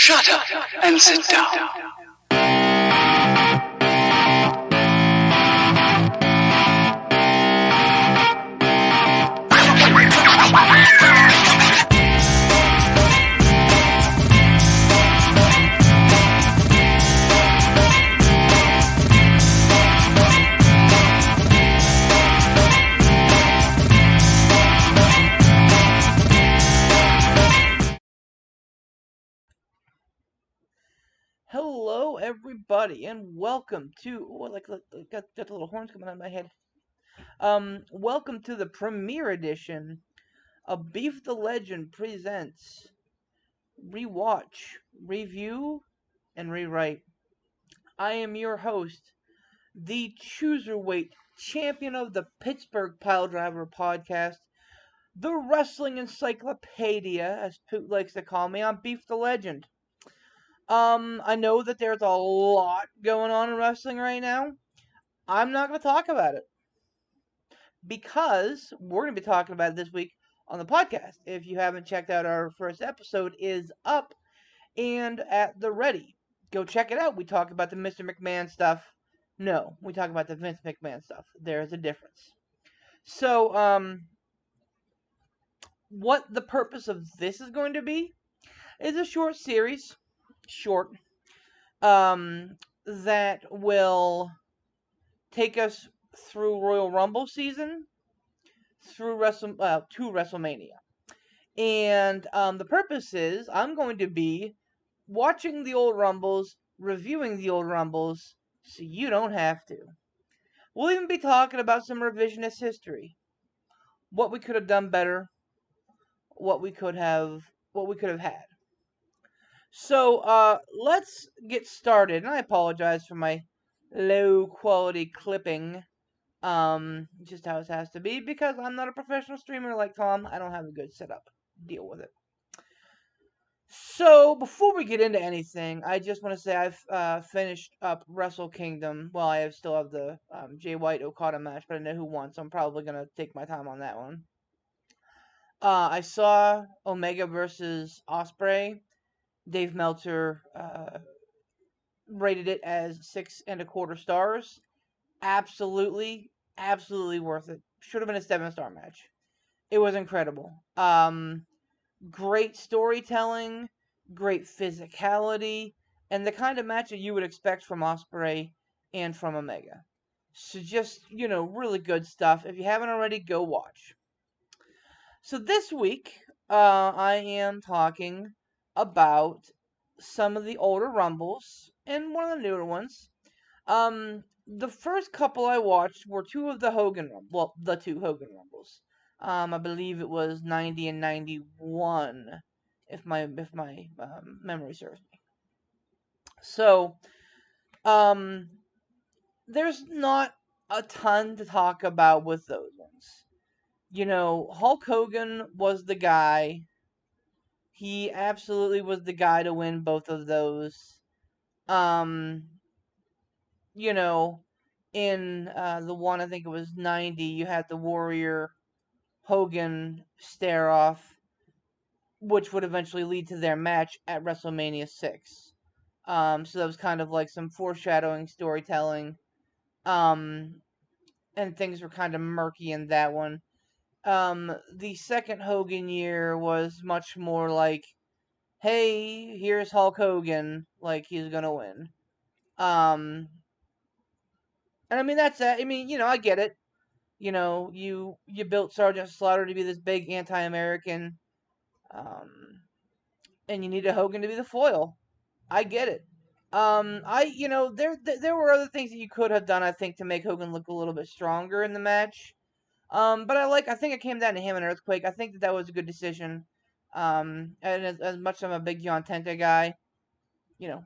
Shut up and sit down. Hello, everybody, and welcome to got the little horns coming out of my head. Welcome to the premiere edition of Beef the Legend presents Rewatch, Review, and Rewrite. I am your host, the Chooserweight champion of the Pittsburgh Piledriver podcast, the Wrestling Encyclopedia, as Poot likes to call me. I'm Beef the Legend. I know that there's a lot going on in wrestling right now. I'm not going to talk about it because we're going to be talking about it this week on the podcast. If you haven't checked out our first episode, is up and at the ready. Go check it out. We talk about the Mr. McMahon stuff. No, we talk about the Vince McMahon stuff. There's a difference. So, what the purpose of this is going to be is a short series. Short. That will take us through Royal Rumble season, through to WrestleMania. And the purpose is I'm going to be watching the old Rumbles, reviewing the old Rumbles, so you don't have to. We'll even be talking about some revisionist history. What we could have done better, what we could have had. So, let's get started. And I apologize for my low quality clipping. Just how it has to be because I'm not a professional streamer like Tom. I don't have a good setup. Deal with it. So, before we get into anything, I just want to say I've finished up Wrestle Kingdom. Well, still have the Jay White Okada match, but I know who won, so I'm probably going to take my time on that one. I saw Omega versus Ospreay. Dave Meltzer rated it as 6.25 stars. Absolutely worth it. Should have been a 7-star match. It was incredible. Great storytelling, great physicality, and the kind of match that you would expect from Ospreay and from Omega. So just, really good stuff. If you haven't already, go watch. So this week, I am talking about some of the older Rumbles and one of the newer ones. The first couple I watched were two of the Hogan Rumbles. Well, the two Hogan Rumbles. I believe it was 90 and 91, if my memory serves me. So, there's not a ton to talk about with those ones. Hulk Hogan was the guy. He absolutely was the guy to win both of those. In the one, I think it was 90, you had the Warrior Hogan stare off, which would eventually lead to their match at WrestleMania 6. So that was kind of like some foreshadowing storytelling. And things were kind of murky in that one. The second Hogan year was much more like, hey, here's Hulk Hogan, like he's gonna win. And I mean, that's that. I mean, I get it. You built Sergeant Slaughter to be this big anti-American, and you needed Hogan to be the foil. I get it. There were other things that you could have done, I think, to make Hogan look a little bit stronger in the match. But I think it came down to him and Earthquake. I think that was a good decision. And as much as I'm a big John Tenta guy,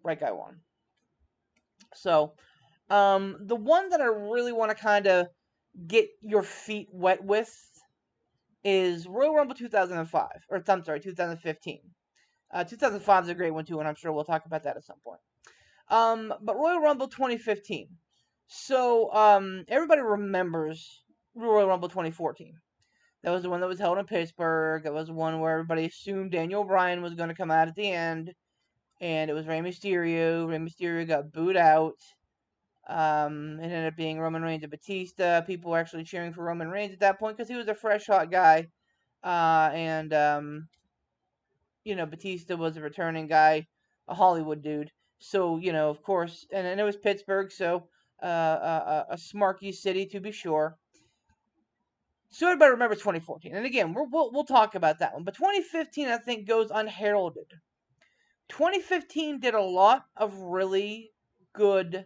right guy won. So, the one that I really want to kind of get your feet wet with is Royal Rumble 2005. Or, I'm sorry, 2015. 2005 is a great one, too, and I'm sure we'll talk about that at some point. But Royal Rumble 2015. So, everybody remembers Royal Rumble 2014. That was the one that was held in Pittsburgh. That was the one where everybody assumed Daniel Bryan was going to come out at the end. and it was Rey Mysterio. Rey Mysterio got booed out. It ended up being Roman Reigns and Batista. People were actually cheering for Roman Reigns at that point because he was a fresh, hot guy. And Batista was a returning guy, a Hollywood dude. So, of course, and it was Pittsburgh, so a smarky city to be sure. So everybody remembers 2014. And again, we'll talk about that one. But 2015, I think, goes unheralded. 2015 did a lot of really good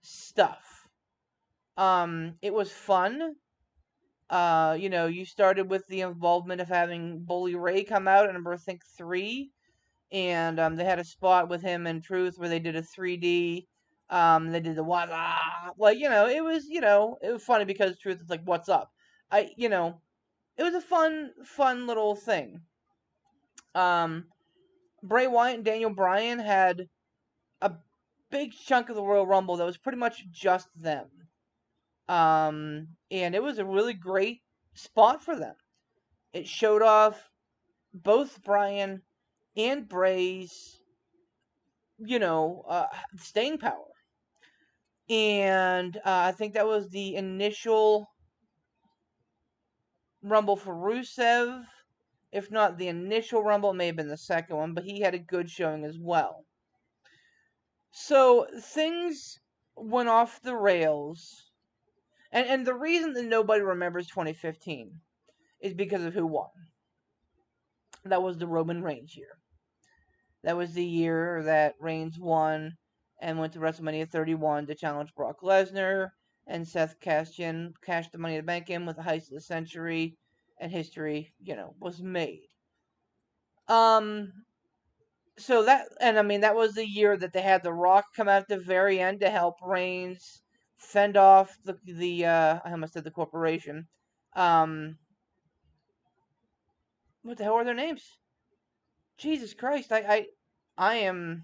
stuff. It was fun. You started with the involvement of having Bully Ray come out at number, I think, 3. And they had a spot with him and Truth where they did a 3D. They did the what's like, it was funny because Truth is like, what's up? It was a fun little thing. Bray Wyatt and Daniel Bryan had a big chunk of the Royal Rumble that was pretty much just them. And it was a really great spot for them. It showed off both Bryan and Bray's, staying power. And I think that was the initial Rumble for Rusev. If not the initial Rumble, it may have been the second one, but he had a good showing as well. So things went off the rails. And the reason that nobody remembers 2015 is because of who won. That was the Roman Reigns year. That was the year that Reigns won and went to WrestleMania 31 to challenge Brock Lesnar. And Seth cashed the Money in the Bank in with the heist of the century. And history, was made. So that was the year that they had The Rock come out at the very end to help Reigns fend off the I almost said the corporation. What the hell are their names? Jesus Christ, I'm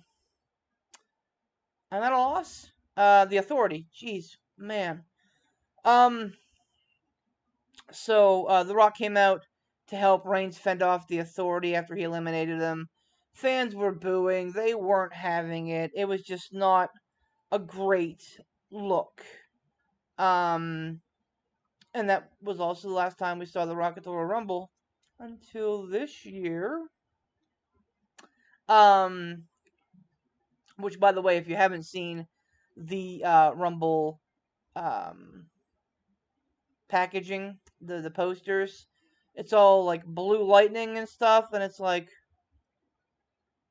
at a loss. The Authority. Jeez, man. So The Rock came out to help Reigns fend off the Authority after he eliminated them. Fans were booing. They weren't having it. It was just not a great look. And that was also the last time we saw The Rock at the Royal Rumble until this year. Which, by the way, if you haven't seen the Rumble packaging, the posters, it's all like blue lightning and stuff, and it's like,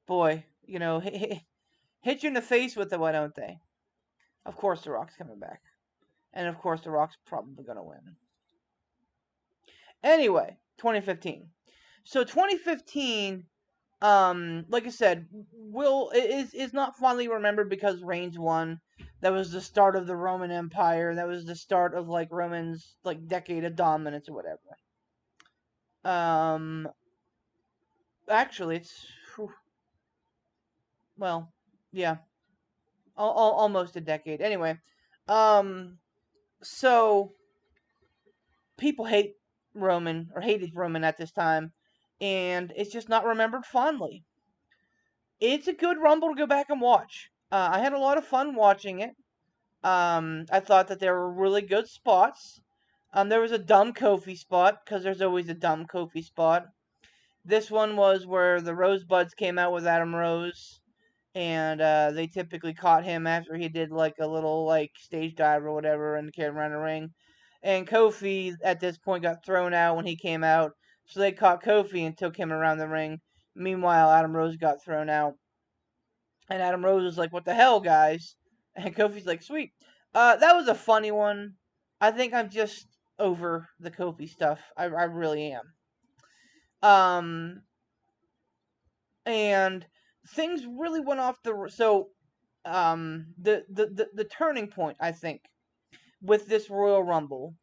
boy, hit you in the face with it, why don't they? Of course, The Rock's coming back. And of course, The Rock's probably going to win. Anyway, 2015. So 2015, like I said, is not fondly remembered because Reigns won. That was the start of the Roman Empire. That was the start of like Roman's like decade of dominance or whatever. Actually, it's well, yeah, almost a decade. Anyway, so people hated Roman at this time, and it's just not remembered fondly. It's a good Rumble to go back and watch. I had a lot of fun watching it. I thought that there were really good spots. There was a dumb Kofi spot, because there's always a dumb Kofi spot. This one was where the Rosebuds came out with Adam Rose, and they typically caught him after he did like a little like stage dive or whatever and carried around the ring. And Kofi at this point got thrown out when he came out, so they caught Kofi and took him around the ring. Meanwhile, Adam Rose got thrown out, and Adam Rose was like, "What the hell, guys?" And Kofi's like, "Sweet." That was a funny one. I think I'm just over the Kofi stuff. I really am. And things really went off the turning point, I think, with this Royal Rumble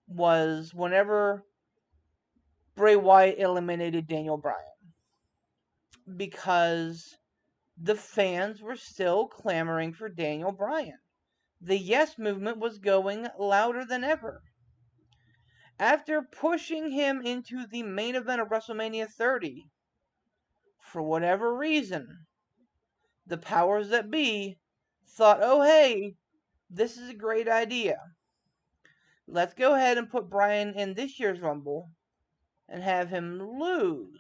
was whenever Bray Wyatt eliminated Daniel Bryan, because the fans were still clamoring for Daniel Bryan. The Yes movement was going louder than ever. After pushing him into the main event of WrestleMania 30, for whatever reason, the powers that be thought, oh hey, this is a great idea. Let's go ahead and put Bryan in this year's Rumble and have him lose.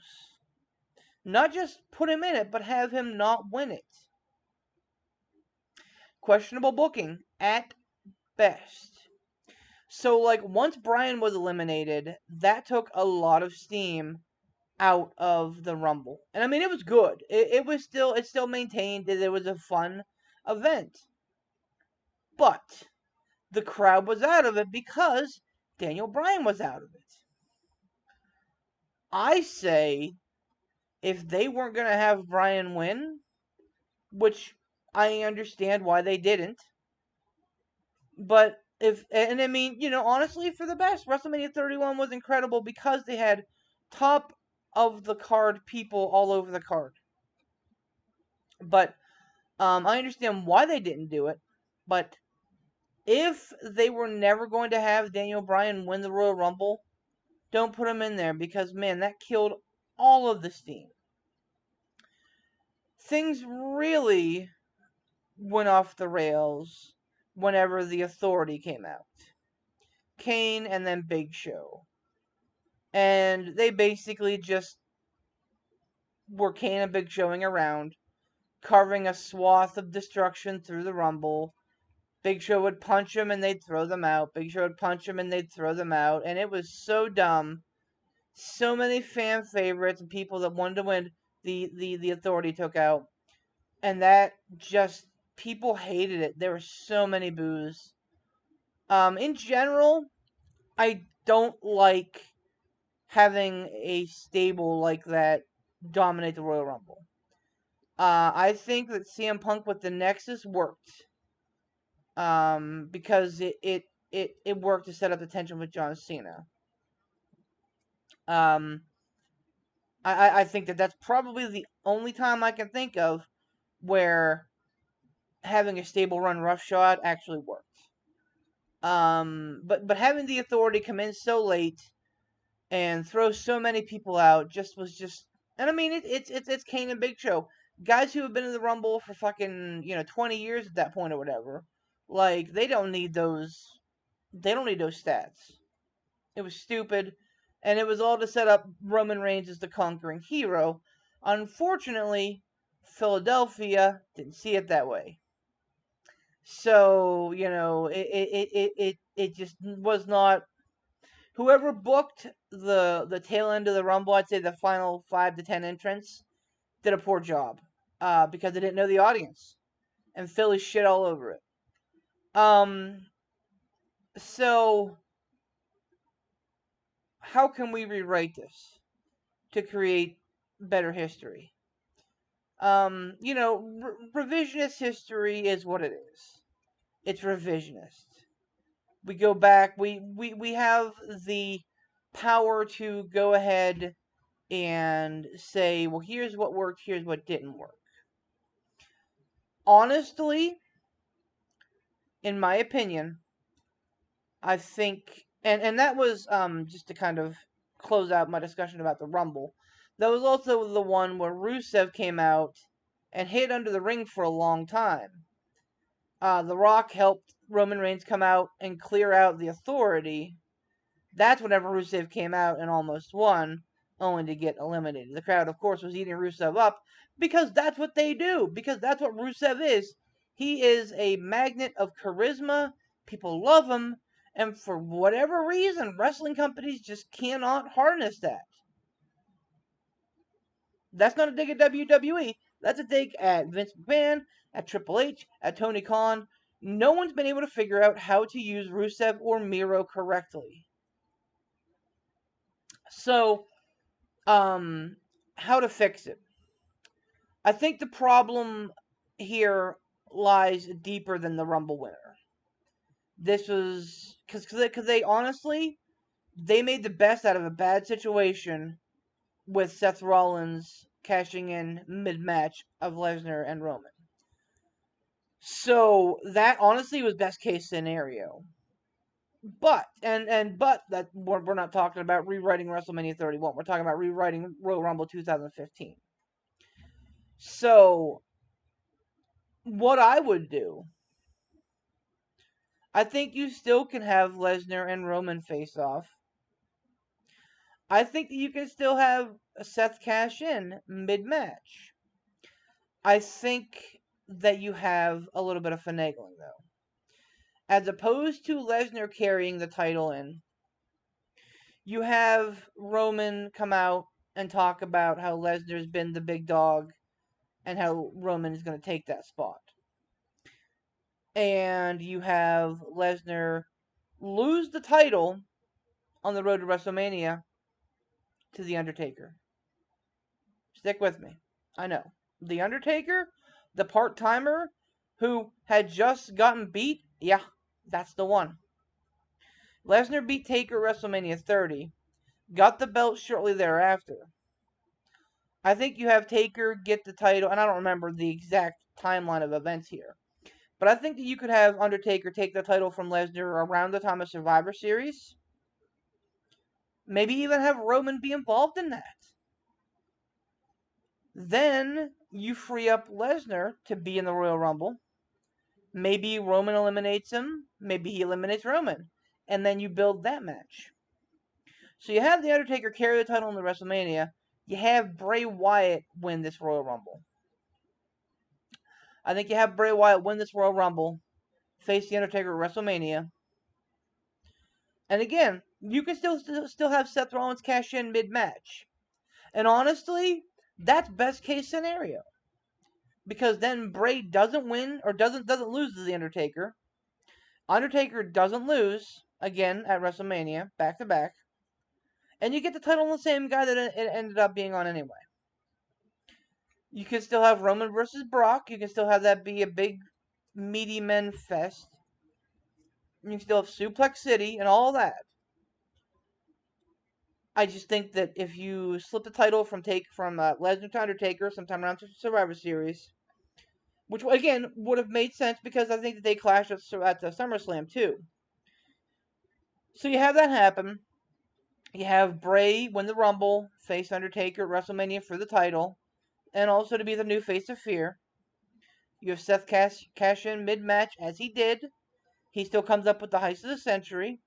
Not just put him in it, but have him not win it. Questionable booking at best. So, like, once Bryan was eliminated, that took a lot of steam out of the Rumble. And I mean, it was good. It still maintained that it was a fun event. But the crowd was out of it because Daniel Bryan was out of it. I say if they weren't going to have Bryan win, which I understand why they didn't, but and I mean, honestly, for the best, WrestleMania 31 was incredible because they had top of the card people all over the card. But I understand why they didn't do it. But if they were never going to have Daniel Bryan win the Royal Rumble, don't put him in there because, man, that killed all of the steam. Things really went off the rails whenever the Authority came out. Kane and then Big Show. And they basically just were Kane and Big Showing around, carving a swath of destruction through the Rumble. Big Show would punch them and they'd throw them out. Big Show would punch them and they'd throw them out. And it was so dumb. So many fan favorites and people that wanted to win the Authority took out. And that just, people hated it. There were so many boos. In general, I don't like having a stable like that dominate the Royal Rumble. I think that CM Punk with the Nexus worked. Because it worked to set up the tension with John Cena. I think that that's probably the only time I can think of where having a stable run roughshod actually worked. But having the Authority come in so late and throw so many people out was just, and I mean it's Kane and Big Show, guys who have been in the Rumble for fucking 20 years at that point or whatever. Like they don't need those stats. It was stupid, and it was all to set up Roman Reigns as the conquering hero. Unfortunately, Philadelphia didn't see it that way. So, it just was not. Whoever booked the tail end of the Rumble, I'd say the final 5 to 10 entrants, did a poor job. Because they didn't know the audience. And Philly shit all over it. So how can we rewrite this to create better history? Revisionist history is what it is. It's revisionist. We go back, we have the power to go ahead and say, well, here's what worked, here's what didn't work. Honestly, in my opinion, I think, and that was just to kind of close out my discussion about the Rumble. That was also the one where Rusev came out and hid under the ring for a long time. The Rock helped Roman Reigns come out and clear out the Authority. That's whenever Rusev came out and almost won, only to get eliminated. The crowd, of course, was eating Rusev up because that's what they do. Because that's what Rusev is. He is a magnet of charisma. People love him. And for whatever reason, wrestling companies just cannot harness that. That's not a dig at WWE. That's a dig at Vince McMahon, at Triple H, at Tony Khan. No one's been able to figure out how to use Rusev or Miro correctly. So, how to fix it? I think the problem here lies deeper than the Rumble winner. This was because they honestly, they made the best out of a bad situation with Seth Rollins cashing in mid-match of Lesnar and Roman. So that honestly was best case scenario. But that we're not talking about rewriting WrestleMania 31. We're talking about rewriting Royal Rumble 2015. So what I would do, I think you still can have Lesnar and Roman face off. I think that you can still have Seth cash in mid match. I think that you have a little bit of finagling though. As opposed to Lesnar carrying the title in, you have Roman come out and talk about how Lesnar's been the big dog and how Roman is going to take that spot. And you have Lesnar lose the title on the road to WrestleMania to The Undertaker. Stick with me. I know. The Undertaker, the part timer who had just gotten beat, yeah, that's the one. Lesnar beat Taker WrestleMania 30, got the belt shortly thereafter. I think you have Taker get the title, and I don't remember the exact timeline of events here. But I think that you could have Undertaker take the title from Lesnar around the time of Survivor Series. Maybe even have Roman be involved in that. Then you free up Lesnar to be in the Royal Rumble. Maybe Roman eliminates him. Maybe he eliminates Roman. And then you build that match. So you have The Undertaker carry the title in the WrestleMania. You have Bray Wyatt win this Royal Rumble. I think you have Bray Wyatt win this Royal Rumble, face The Undertaker at WrestleMania. And again, you can still have Seth Rollins cash in mid-match. And honestly, that's best case scenario. Because then Bray doesn't win or doesn't lose to The Undertaker. Undertaker doesn't lose again at WrestleMania, back to back. And you get the title on the same guy that it ended up being on anyway. You can still have Roman versus Brock. You can still have that be a big, meaty men fest. You can still have Suplex City and all that. I just think that if you slip the title from Lesnar to Undertaker sometime around Survivor Series, which again would have made sense because I think that they clashed at the SummerSlam too. So you have that happen. You have Bray win the Rumble, face Undertaker at WrestleMania for the title, and also to be the new face of Fear. You have Seth cash in mid-match, as he did. He still comes up with the heist of the century.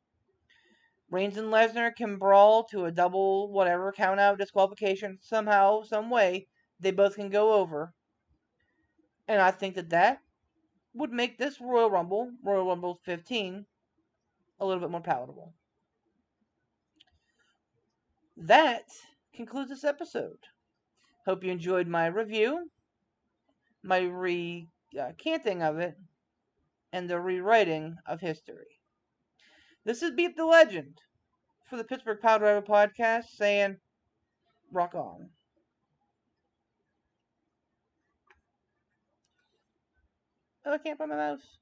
Reigns and Lesnar can brawl to a double whatever count out disqualification somehow, some way. They both can go over. And I think that would make this Royal Rumble 15, a little bit more palatable. That concludes this episode. Hope you enjoyed my review, my recanting of it, and the rewriting of history. This is Beat the Legend for the Pittsburgh Power Driver podcast saying, rock on. Oh, I can't find my mouse.